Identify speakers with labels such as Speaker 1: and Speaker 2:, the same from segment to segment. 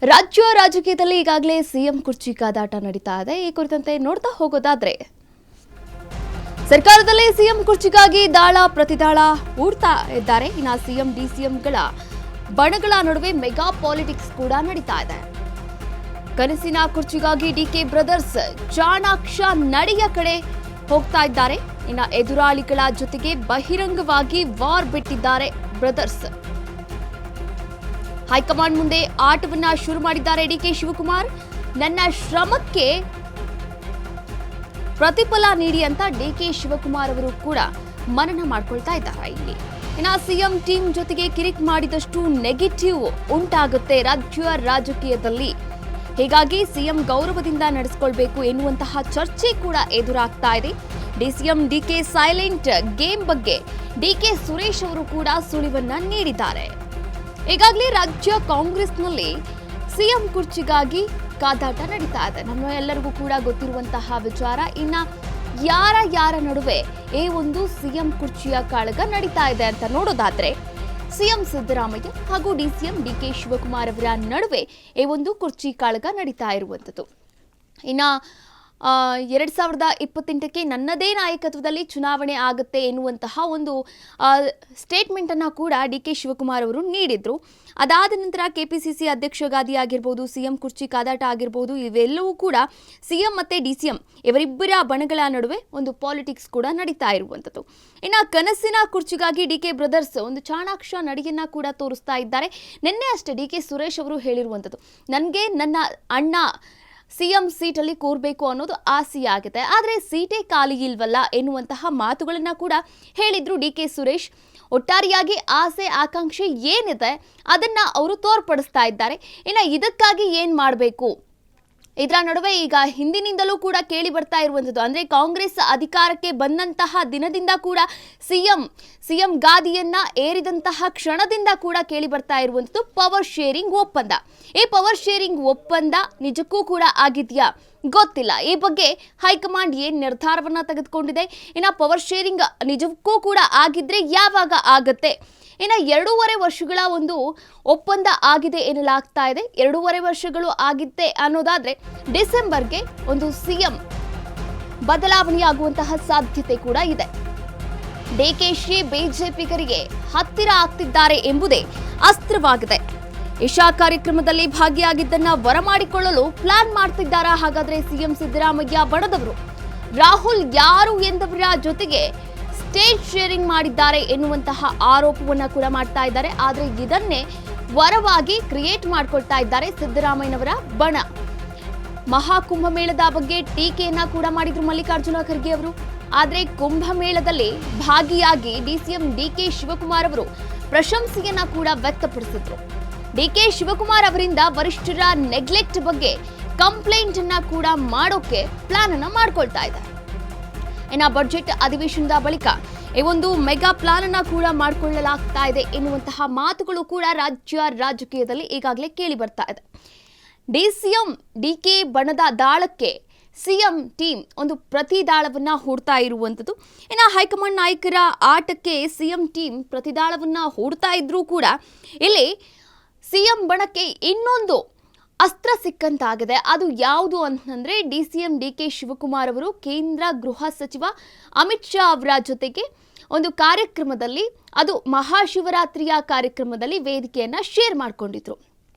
Speaker 1: ರಾಜ್ಯ ರಾಜಕೀಯದಲ್ಲಿ ಈಗಾಗಲೇ ಸಿಎಂ ಕುರ್ಚಿ ಕಾದಾಟ ನಡೀತಾ ಇದೆ. ಈ ಕುರಿತಂತೆ ನೋಡ್ತಾ ಹೋಗೋದಾದ್ರೆ ಸರ್ಕಾರದಲ್ಲಿ ಸಿಎಂ ಕುರ್ಚಿಗಾಗಿ ದಾಳ ಪ್ರತಿದಾಳ ಹೂಡ್ತಾ ಇದ್ದಾರೆ. ಇನ್ನು ಸಿಎಂ ಡಿಸಿಎಂಗಳ ಬಣಗಳ ನಡುವೆ ಮೆಗಾ ಪಾಲಿಟಿಕ್ಸ್ ಕೂಡ ನಡೀತಾ ಇದೆ. ಕನಸಿನ ಕುರ್ಚಿಗಾಗಿ ಡಿಕೆ ಬ್ರದರ್ಸ್ ಚಾಣಾಕ್ಷ ನಡೆಯ ಕಡೆ ಹೋಗ್ತಾ ಇದ್ದಾರೆ. ಇನ್ನು ಎದುರಾಳಿಗಳ ಜೊತೆಗೆ ಬಹಿರಂಗವಾಗಿ ವಾರ್ ಬಿಟ್ಟಿದ್ದಾರೆ ಬ್ರದರ್ಸ್. ಹೈಕಮಾಂಡ್ ಮುಂದೆ ಆಟವನ್ನ ಶುರು ಮಾಡಿದ್ದಾರೆ ಡಿಕೆ ಶಿವಕುಮಾರ್. ನನ್ನ ಶ್ರಮಕ್ಕೆ ಪ್ರತಿಫಲ ನೀಡಿ ಅಂತ ಡಿಕೆ ಶಿವಕುಮಾರ್ ಅವರು ಕೂಡ ಮನನ ಮಾಡ್ಕೊಳ್ತಾ ಇದ್ದಾರೆ. ಇಲ್ಲಿ ಇನ್ನು ಸಿಎಂ ಟೀಮ್ ಜೊತೆಗೆ ಕಿರಿಕ್ ಮಾಡಿದಷ್ಟು ನೆಗೆಟಿವ್ ಉಂಟಾಗುತ್ತೆ ರಾಜ್ಯ ರಾಜಕೀಯದಲ್ಲಿ. ಹೀಗಾಗಿ ಸಿಎಂ ಗೌರವದಿಂದ ನಡೆಸಿಕೊಳ್ಬೇಕು ಎನ್ನುವಂತಹ ಚರ್ಚೆ ಕೂಡ ಎದುರಾಗ್ತಾ ಇದೆ. ಡಿಸಿಎಂ ಡಿಕೆ ಸೈಲೆಂಟ್ ಗೇಮ್ ಬಗ್ಗೆ ಡಿಕೆ ಸುರೇಶ್ ಅವರು ಕೂಡ ಸುಳಿವನ್ನ ನೀಡಿದ್ದಾರೆ. ಈಗಾಗಲೇ ರಾಜ್ಯ ಕಾಂಗ್ರೆಸ್ನಲ್ಲಿ ಸಿಎಂ ಕುರ್ಚಿಗಾಗಿ ಕಾದಾಟ ನಡೀತಾ ಇದೆ. ನಮ್ಮ ಎಲ್ಲರಿಗೂ ಕೂಡ ಗೊತ್ತಿರುವಂತಹ ವಿಚಾರ. ಇನ್ನ ಯಾರ ನಡುವೆ ಈ ಒಂದು ಸಿಎಂ ಕುರ್ಚಿಯ ಕಾಳಗ ನಡೀತಾ ಇದೆ ಅಂತ ನೋಡೋದಾದ್ರೆ ಸಿಎಂ ಸಿದ್ದರಾಮಯ್ಯ ಹಾಗೂ ಡಿಸಿಎಂ ಡಿಕೆ ಶಿವಕುಮಾರ್ ಅವರ ನಡುವೆ ಈ ಒಂದು ಕುರ್ಚಿ ಕಾಳಗ ನಡೀತಾ ಇರುವಂಥದ್ದು. ಇನ್ನ 2028ಕ್ಕೆ ನನ್ನದೇ ನಾಯಕತ್ವದಲ್ಲಿ ಚುನಾವಣೆ ಆಗುತ್ತೆ ಎನ್ನುವಂತಹ ಒಂದು ಸ್ಟೇಟ್ಮೆಂಟ್ ಅನ್ನ ಕೂಡ ಡಿಕೆ ಶಿವಕುಮಾರ್ ಅವರು ನೀಡಿದ್ರು. ಅದಾದ ನಂತರ ಕೆಪಿಸಿಸಿ ಅಧ್ಯಕ್ಷ ಗಾದಿ ಆಗಿರ್ಬೋದು, ಸಿಎಂ ಕುರ್ಚಿ ಕಾದಾಟ ಆಗಿರ್ಬೋದು, ಇವೆಲ್ಲವೂ ಕೂಡ ಸಿಎಂ ಮತ್ತೆ ಡಿಸಿಎಂ ಇವರಿಬ್ಬರ ಬಣಗಳ ನಡುವೆ ಒಂದು ಪಾಲಿಟಿಕ್ಸ್ ಕೂಡ ನಡೀತಾ ಇರುವಂಥದ್ದು. ಇನ್ನು ಕನಸಿನ ಕುರ್ಚಿಗಾಗಿ ಡಿಕೆ ಬ್ರದರ್ಸ್ ಒಂದು ಚಾಣಾಕ್ಷ ನಡೆಯನ್ನ ಕೂಡ ತೋರಿಸ್ತಾ ಇದ್ದಾರೆ. ನಿನ್ನೆ ಅಷ್ಟೇ ಡಿಕೆ ಸುರೇಶ್ ಅವರು ಹೇಳಿರುವಂಥದ್ದು, ನನಗೆ ನನ್ನ ಅಣ್ಣ ಸಿಎಂ ಸೀಟಲ್ಲಿ ಕೂರಬೇಕು ಅನ್ನೋದು ಆಸೆಯಾಗಿದೆ, ಆದರೆ ಸೀಟೇ ಖಾಲಿ ಇಲ್ವಲ್ಲ ಎನ್ನುವಂತಹ ಮಾತುಗಳನ್ನ ಕೂಡ ಹೇಳಿದ್ರು ಡಿಕೆ ಸುರೇಶ್. ಒಟ್ಟಾರೆಯಾಗಿ ಆಸೆ ಆಕಾಂಕ್ಷೆ ಏನಿದೆ ಅದನ್ನ ಅವರು ತೋರ್ಪಡಿಸ್ತಾ ಇದ್ದಾರೆ. ಇನ್ನು ಇದಕ್ಕಾಗಿ ಏನ್ ಮಾಡಬೇಕು, ಇದರ ನಡುವೆ ಈಗ ಹಿಂದಿನಿಂದಲೂ ಕೂಡ ಕೇಳಿ ಬರ್ತಾ ಇರುವಂಥದ್ದು ಅಂದ್ರೆ ಕಾಂಗ್ರೆಸ್ ಅಧಿಕಾರಕ್ಕೆ ಬಂದಂತಹ ದಿನದಿಂದ ಕೂಡ ಸಿಎಂ ಗಾದಿಯನ್ನ ಏರಿದಂತಹ ಕ್ಷಣದಿಂದ ಕೂಡ ಕೇಳಿ ಬರ್ತಾ ಇರುವಂಥದ್ದು ಪವರ್ ಶೇರಿಂಗ್ ಒಪ್ಪಂದ. ಈ ಪವರ್ ಶೇರಿಂಗ್ ಒಪ್ಪಂದ ನಿಜಕ್ಕೂ ಕೂಡ ಆಗಿದೆಯಾ ಗೊತ್ತಿಲ್ಲ. ಈ ಬಗ್ಗೆ ಹೈಕಮಾಂಡ್ ಏನ್ ನಿರ್ಧಾರವನ್ನ ತೆಗೆದುಕೊಂಡಿದೆ, ಇನ್ನು ಪವರ್ ಶೇರಿಂಗ್ ನಿಜಕ್ಕೂ ಕೂಡ ಆಗಿದ್ರೆ ಯಾವಾಗ ಆಗತ್ತೆ, ಇನ್ನು 2.5 ವರ್ಷಗಳ ಒಂದು ಒಪ್ಪಂದ ಆಗಿದೆ ಎನ್ನಲಾಗ್ತಾ ಇದೆ. 2.5 ವರ್ಷಗಳು ಆಗಿತ್ತೆ ಅನ್ನೋದಾದ್ರೆ ಡಿಸೆಂಬರ್ಗೆ ಒಂದು ಸಿಎಂ ಬದಲಾವಣೆಯಾಗುವಂತಹ ಸಾಧ್ಯತೆ ಕೂಡ ಇದೆ. ಡಿಕೆಶಿ ಬಿಜೆಪಿಗರಿಗೆ ಹತ್ತಿರ ಆಗ್ತಿದ್ದಾರೆ ಎಂಬುದೇ ಅಸ್ತ್ರವಾಗಿದೆ. ಇಶಾ ಕಾರ್ಯಕ್ರಮದಲ್ಲಿ ಭಾಗಿಯಾಗಿದ್ದನ್ನ ಬರಮಾಡಿಕೊಳ್ಳಲು ಪ್ಲಾನ್ ಮಾಡ್ತಿದ್ದಾರಾ ಹಾಗಾದ್ರೆ ಸಿಎಂ ಸಿದ್ದರಾಮಯ್ಯ ಬಣದವರು? ರಾಹುಲ್ ಯಾರು ಎಂದವರ ಜೊತೆಗೆ ಸ್ಟೇಜ್ ಶೇರಿಂಗ್ ಮಾಡಿದ್ದಾರೆ ಎನ್ನುವಂತಹ ಆರೋಪವನ್ನ ಕೂಡ ಮಾಡ್ತಾ ಇದ್ದಾರೆ. ಆದ್ರೆ ಇದನ್ನೇ ವರವಾಗಿ ಕ್ರಿಯೇಟ್ ಮಾಡ್ಕೊಳ್ತಾ ಇದ್ದಾರೆ ಸಿದ್ದರಾಮಯ್ಯನವರ ಬಣ. ಮಹಾಕುಂಭಮೇಳದ ಬಗ್ಗೆ ಟೀಕೆಯನ್ನ ಕೂಡ ಮಾಡಿದ್ರು ಮಲ್ಲಿಕಾರ್ಜುನ ಖರ್ಗೆ ಅವರು. ಆದ್ರೆ ಕುಂಭಮೇಳದಲ್ಲಿ ಭಾಗಿಯಾಗಿ ಡಿಸಿಎಂ ಡಿಕೆ ಶಿವಕುಮಾರ್ ಅವರು ಪ್ರಶಂಸೆಯನ್ನ ಕೂಡ ವ್ಯಕ್ತಪಡಿಸಿದ್ರು. ಡಿಕೆ ಶಿವಕುಮಾರ್ ಅವರಿಂದ ವರಿಷ್ಠರ ನೆಗ್ಲೆಕ್ಟ್ ಬಗ್ಗೆ ಕಂಪ್ಲೇಂಟ್ ಅನ್ನ ಕೂಡ ಮಾಡೋಕೆ ಪ್ಲಾನ್ ಅನ್ನ ಮಾಡ್ಕೊಳ್ತಾ ಇದ್ದಾರೆ. ಇನ್ನು ಬಜೆಟ್ ಅಧಿವೇಶನದ ಬಳಿಕ ಈ ಒಂದು ಮೆಗಾ ಪ್ಲಾನ್ ಅನ್ನ ಕೂಡ ಮಾಡಿಕೊಳ್ಳಲಾಗ್ತಾ ಇದೆ ಎನ್ನುವಂತಹ ಮಾತುಗಳು ಕೂಡ ರಾಜ್ಯ ರಾಜಕೀಯದಲ್ಲಿ ಈಗಾಗಲೇ ಕೇಳಿ ಬರ್ತಾ ಇದೆ. ಡಿಸಿಎಂ ಡಿಕೆ ಬಣದ ದಾಳಕ್ಕೆ ಸಿಎಂ ಟೀಮ್ ಒಂದು ಪ್ರತಿ ದಾಳವನ್ನ ಹೂಡ್ತಾ ಇರುವಂಥದ್ದು. ಇನ್ನು ಹೈಕಮಾಂಡ್ ನಾಯಕರ ಆಟಕ್ಕೆ ಸಿಎಂ ಟೀಮ್ ಪ್ರತಿದಾಳವನ್ನ ಹೂಡ್ತಾ ಇದ್ರೂ ಕೂಡ ಇಲ್ಲಿ ಸಿಎಂ ಬಣಕ್ಕೆ ಇನ್ನೊಂದು ಅಸ್ತ್ರ ಸಿಕ್ಕಂತಾಗಿದೆ. ಅದು ಯಾವುದು ಅಂತಂದ್ರೆ ಡಿಸಿಎಂ ಡಿಕೆ ಶಿವಕುಮಾರ್ ಅವರು ಕೇಂದ್ರ ಗೃಹ ಸಚಿವ ಅಮಿತ್ ಶಾ ಅವರ ಜೊತೆಗೆ ಒಂದು ಕಾರ್ಯಕ್ರಮದಲ್ಲಿ, ಅದು ಮಹಾಶಿವರಾತ್ರಿಯ ಕಾರ್ಯಕ್ರಮದಲ್ಲಿ ವೇದಿಕೆಯನ್ನ ಶೇರ್ ಮಾಡ್ಕೊಂಡಿದ್ರು.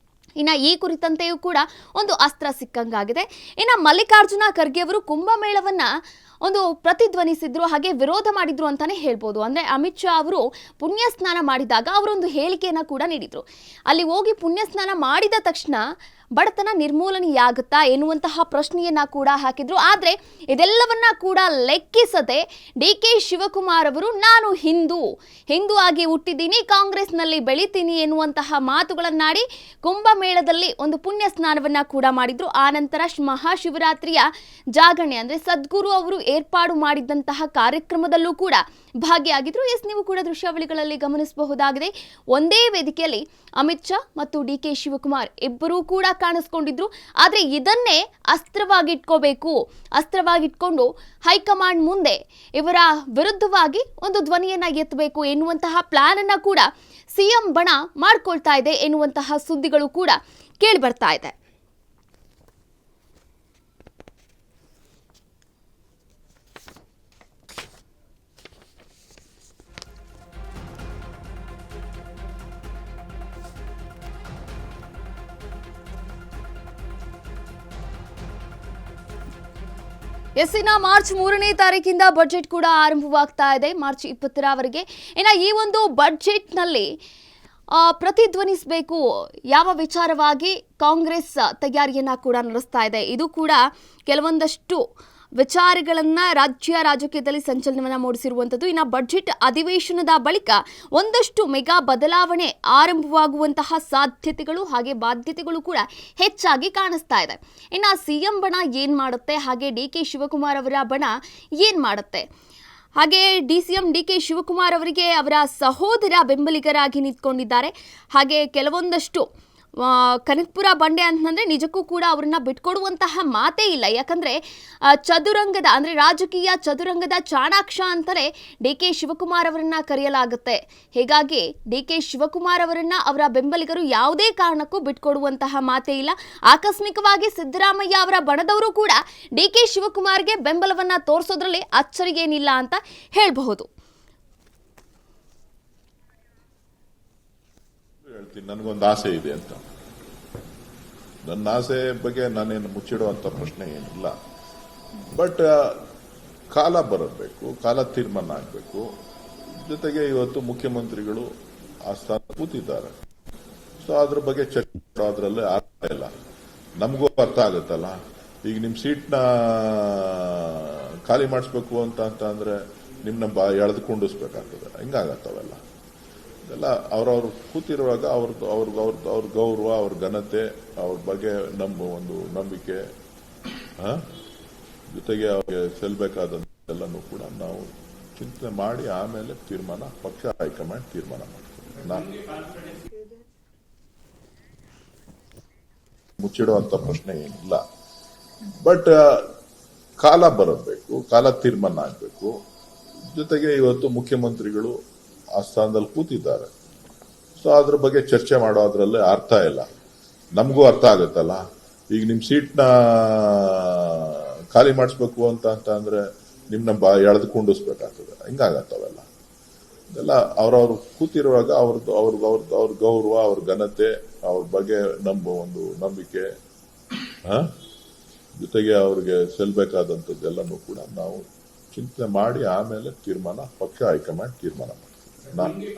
Speaker 1: ಇನ್ನು ಈ ಕುರಿತಂತೆಯೂ ಕೂಡ ಒಂದು ಅಸ್ತ್ರ ಸಿಕ್ಕಂಗಾಗಿದೆ. ಇನ್ನು ಮಲ್ಲಿಕಾರ್ಜುನ ಖರ್ಗೆ ಅವರು ಕುಂಭಮೇಳವನ್ನ ಒಂದು ಪ್ರತಿಧ್ವನಿಸಿದ್ರು, ಹಾಗೆ ವಿರೋಧ ಮಾಡಿದ್ರು ಅಂತಾನೆ ಹೇಳ್ಬೋದು. ಅಂದ್ರೆ ಅಮಿತ್ ಶಾ ಅವರು ಪುಣ್ಯ ಸ್ನಾನ ಮಾಡಿದಾಗ ಅವರೊಂದು ಹೇಳಿಕೆಯನ್ನ ಕೂಡ ನೀಡಿದ್ರು. ಅಲ್ಲಿ ಹೋಗಿ ಪುಣ್ಯ ಸ್ನಾನ ಮಾಡಿದ ತಕ್ಷಣ ಬಡತನ ನಿರ್ಮೂಲನೆಯಾಗುತ್ತಾ ಎನ್ನುವಂತಹ ಪ್ರಶ್ನೆಯನ್ನ ಕೂಡ ಹಾಕಿದ್ರು. ಆದ್ರೆ ಇದೆಲ್ಲವನ್ನ ಕೂಡ ಲೆಕ್ಕಿಸದೆ ಡಿಕೆ ಶಿವಕುಮಾರ್ ಅವರು ನಾನು ಹಿಂದೂ ಆಗಿ ಹುಟ್ಟಿದ್ದೀನಿ, ಕಾಂಗ್ರೆಸ್ನಲ್ಲಿ ಬೆಳಿತೀನಿ ಎನ್ನುವಂತಹ ಮಾತುಗಳನ್ನಾಡಿ ಕುಂಭಮೇಳದಲ್ಲಿ ಒಂದು ಪುಣ್ಯ ಸ್ನಾನವನ್ನ ಕೂಡ ಮಾಡಿದ್ರು. ಆ ನಂತರ ಮಹಾಶಿವರಾತ್ರಿಯ ಜಾಗರಣೆ ಅಂದ್ರೆ ಸದ್ಗುರು ಅವರು ಏರ್ಪಾಡು ಮಾಡಿದಂತಹ ಕಾರ್ಯಕ್ರಮದಲ್ಲೂ ಕೂಡ ಭಾಗಿಯಾಗಿದ್ರು. ನೀವು ಕೂಡ ದೃಶ್ಯಾವಳಿಗಳಲ್ಲಿ ಗಮನಿಸಬಹುದಾಗಿದೆ. ಒಂದೇ ವೇದಿಕೆಯಲ್ಲಿ ಅಮಿತ್ ಶಾ ಮತ್ತು ಡಿಕೆ ಶಿವಕುಮಾರ್ ಇಬ್ಬರೂ ಕೂಡ ಕಾಣಿಸ್ಕೊಂಡಿದ್ರು. ಆದ್ರೆ ಇದನ್ನೇ ಅಸ್ತ್ರವಾಗಿಟ್ಕೊಂಡು ಹೈಕಮಾಂಡ್ ಮುಂದೆ ಇವರ ವಿರುದ್ಧವಾಗಿ ಒಂದು ಧ್ವನಿಯನ್ನ ಎತ್ತಬೇಕು ಎನ್ನುವಂತಹ ಪ್ಲಾನ್ ಅನ್ನ ಕೂಡ ಸಿಎಂ ಬಣ ಮಾಡ್ಕೊಳ್ತಾ ಇದೆ ಎನ್ನುವಂತಹ ಸುದ್ದಿಗಳು ಕೂಡ ಕೇಳಿ ಬರ್ತಾ ಇದೆ. ಇನ್ನ ಮಾರ್ಚ್ 3ನೇ ತಾರೀಕಿಂದ ಬಜೆಟ್ ಕೂಡ ಆರಂಭವಾಗ್ತಾ ಇದೆ. ಮಾರ್ಚ್ 20ರವರೆಗೆ ಇನ್ನು ಈ ಒಂದು ಬಜೆಟ್ನಲ್ಲಿ ಪ್ರತಿಧ್ವನಿಸಬೇಕು ಯಾವ ವಿಚಾರವಾಗಿ ಕಾಂಗ್ರೆಸ್ ತಯಾರಿಯನ್ನ ಕೂಡ ನಡೆಸ್ತಾ ಇದೆ. ಇದು ಕೂಡ ಕೆಲವೊಂದಷ್ಟು ವಿಚಾರಗಳನ್ನ ರಾಜ್ಯ ರಾಜಕೀಯದಲ್ಲಿ ಸಂಚಲನವನ್ನ ಮೂಡಿಸಿರುವಂಥದ್ದು. ಇನ್ನು ಬಜೆಟ್ ಅಧಿವೇಶನದ ಬಳಿಕ ಒಂದಷ್ಟು ಮೆಗಾ ಬದಲಾವಣೆ ಆರಂಭವಾಗುವಂತಹ ಸಾಧ್ಯತೆಗಳು ಹಾಗೆ ಬಾಧ್ಯತೆಗಳು ಕೂಡ ಹೆಚ್ಚಾಗಿ ಕಾಣಿಸ್ತಾ ಇದೆ. ಇನ್ನು ಸಿಎಂ ಬಣ ಏನ್ ಮಾಡುತ್ತೆ, ಹಾಗೆ ಡಿ.ಕೆ. ಶಿವಕುಮಾರ್ ಅವರ ಬಣ ಏನ್ ಮಾಡುತ್ತೆ, ಹಾಗೆ ಡಿಸಿಎಂ ಡಿ.ಕೆ. ಶಿವಕುಮಾರ್ ಅವರಿಗೆ ಅವರ ಸಹೋದರ ಬೆಂಬಲಿಗರಾಗಿ ನಿಂತ್ಕೊಂಡಿದ್ದಾರೆ. ಹಾಗೆ ಕೆಲವೊಂದಷ್ಟು ಕನಕಪುರ ಬಂಡೆ ಅಂತಂದ್ರೆ ನಿಜಕ್ಕೂ ಕೂಡ ಅವರನ್ನ ಬಿಟ್ಕೊಡುವಂತಹ ಮಾತೇ ಇಲ್ಲ. ಯಾಕಂದ್ರೆ ಚದುರಂಗದ ಅಂದ್ರೆ ರಾಜಕೀಯ ಚದುರಂಗದ ಚಾಣಾಕ್ಷ ಅಂತಲೇ ಡಿ.ಕೆ. ಶಿವಕುಮಾರ್ ಅವರನ್ನ ಕರೆಯಲಾಗುತ್ತೆ. ಹೀಗಾಗಿ ಡಿ.ಕೆ. ಶಿವಕುಮಾರ್ ಅವರನ್ನ ಅವರ ಬೆಂಬಲಿಗರು ಯಾವುದೇ ಕಾರಣಕ್ಕೂ ಬಿಟ್ಕೊಡುವಂತಹ ಮಾತೇ ಇಲ್ಲ. ಆಕಸ್ಮಿಕವಾಗಿ ಸಿದ್ದರಾಮಯ್ಯ ಅವರ ಬಣದವರು ಕೂಡ ಡಿ.ಕೆ. ಶಿವಕುಮಾರ್ಗೆ ಬೆಂಬಲವನ್ನ ತೋರಿಸೋದ್ರಲ್ಲಿ ಅಚ್ಚರಿಗೇನಿಲ್ಲ ಅಂತ ಹೇಳಬಹುದು.
Speaker 2: ನನಗೊಂದು ಆಸೆ ಇದೆ ಅಂತ, ನನ್ನ ಆಸೆ ಬಗ್ಗೆ ನಾನೇನು ಮುಚ್ಚಿಡುವಂತ ಪ್ರಶ್ನೆ ಏನಿಲ್ಲ. ಬಟ್ ಕಾಲ ಬರಬೇಕು, ಕಾಲ ತೀರ್ಮಾನ ಆಗಬೇಕು. ಜೊತೆಗೆ ಇವತ್ತು ಮುಖ್ಯಮಂತ್ರಿಗಳು ಆ ಸ್ಥಾನ ಕೂತಿದ್ದಾರೆ. ಸೊ ಅದ್ರ ಬಗ್ಗೆ ಚರ್ಚೆ ಮಾಡೋದ್ರಲ್ಲೇ ಅರ್ಥ ಇಲ್ಲ. ನಮಗೂ ಅರ್ಥ ಆಗುತ್ತಲ್ಲ, ಈಗ ನಿಮ್ ಸೀಟ್ನ ಖಾಲಿ ಮಾಡಿಸ್ಬೇಕು ಅಂತ ಅಂದ್ರೆ ನಿಮ್ನ ಎಳೆದು ಕುಂಡಿಸ್ಬೇಕಾಗ್ತದೆ. ಹಿಂಗಾಗತ್ತವೆಲ್ಲ ಎಲ್ಲ ಅವ್ರವ್ರು ಕೂತಿರುವಾಗ ಅವ್ರ ಗೌರವ, ಅವ್ರ ಘನತೆ, ಅವ್ರ ಬಗ್ಗೆ ನಮ್ಮ ಒಂದು ನಂಬಿಕೆ, ಜೊತೆಗೆ ಅವ್ರಿಗೆ ಸಲ್ಲಬೇಕಾದಂತೆಲ್ಲನೂ ಕೂಡ ನಾವು ಚಿಂತನೆ ಮಾಡಿ ಆಮೇಲೆ ತೀರ್ಮಾನ, ಪಕ್ಷ ಹೈಕಮಾಂಡ್ ತೀರ್ಮಾನ ಮಾಡ್ತೀವಿ. ಮುಚ್ಚಿಡುವಂತ ಪ್ರಶ್ನೆ ಏನಿಲ್ಲ. ಬಟ್ ಕಾಲ ಬರಬೇಕು, ಕಾಲ ತೀರ್ಮಾನ ಆಗಬೇಕು. ಜೊತೆಗೆ ಇವತ್ತು ಮುಖ್ಯಮಂತ್ರಿಗಳು ಆ ಸ್ಥಾನದಲ್ಲಿ ಕೂತಿದ್ದಾರೆ. ಸೊ ಅದ್ರ ಬಗ್ಗೆ ಚರ್ಚೆ ಮಾಡೋದ್ರಲ್ಲೇ ಅರ್ಥ ಇಲ್ಲ. ನಮಗೂ ಅರ್ಥ ಆಗುತ್ತಲ್ಲ, ಈಗ ನಿಮ್ ಸೀಟ್ನ ಖಾಲಿ ಮಾಡಿಸ್ಬೇಕು ಅಂತ ಅಂದ್ರೆ ನಿಮ್ನ ಎಳೆದು ಕುಂಡಿಸ್ಬೇಕಾಗ್ತದೆ. ಹಿಂಗಾಗತ್ತವೆಲ್ಲ ಇದೆಲ್ಲ ಅವ್ರವ್ರು ಕೂತಿರುವಾಗ ಅವ್ರ ಗೌರವ, ಅವ್ರ ಘನತೆ, ಅವ್ರ ಬಗ್ಗೆ ನಮ್ಮ ಒಂದು ನಂಬಿಕೆ, ಜೊತೆಗೆ ಅವ್ರಿಗೆ ಸಲ್ಲಬೇಕಾದಂಥದ್ದೆಲ್ಲನೂ ಕೂಡ ನಾವು ಚಿಂತನೆ ಮಾಡಿ ಆಮೇಲೆ ತೀರ್ಮಾನ, ಪಕ್ಷ ಹೈಕಮಾಂಡ್ ತೀರ್ಮಾನ ಮಾಡ್ತೀವಿ.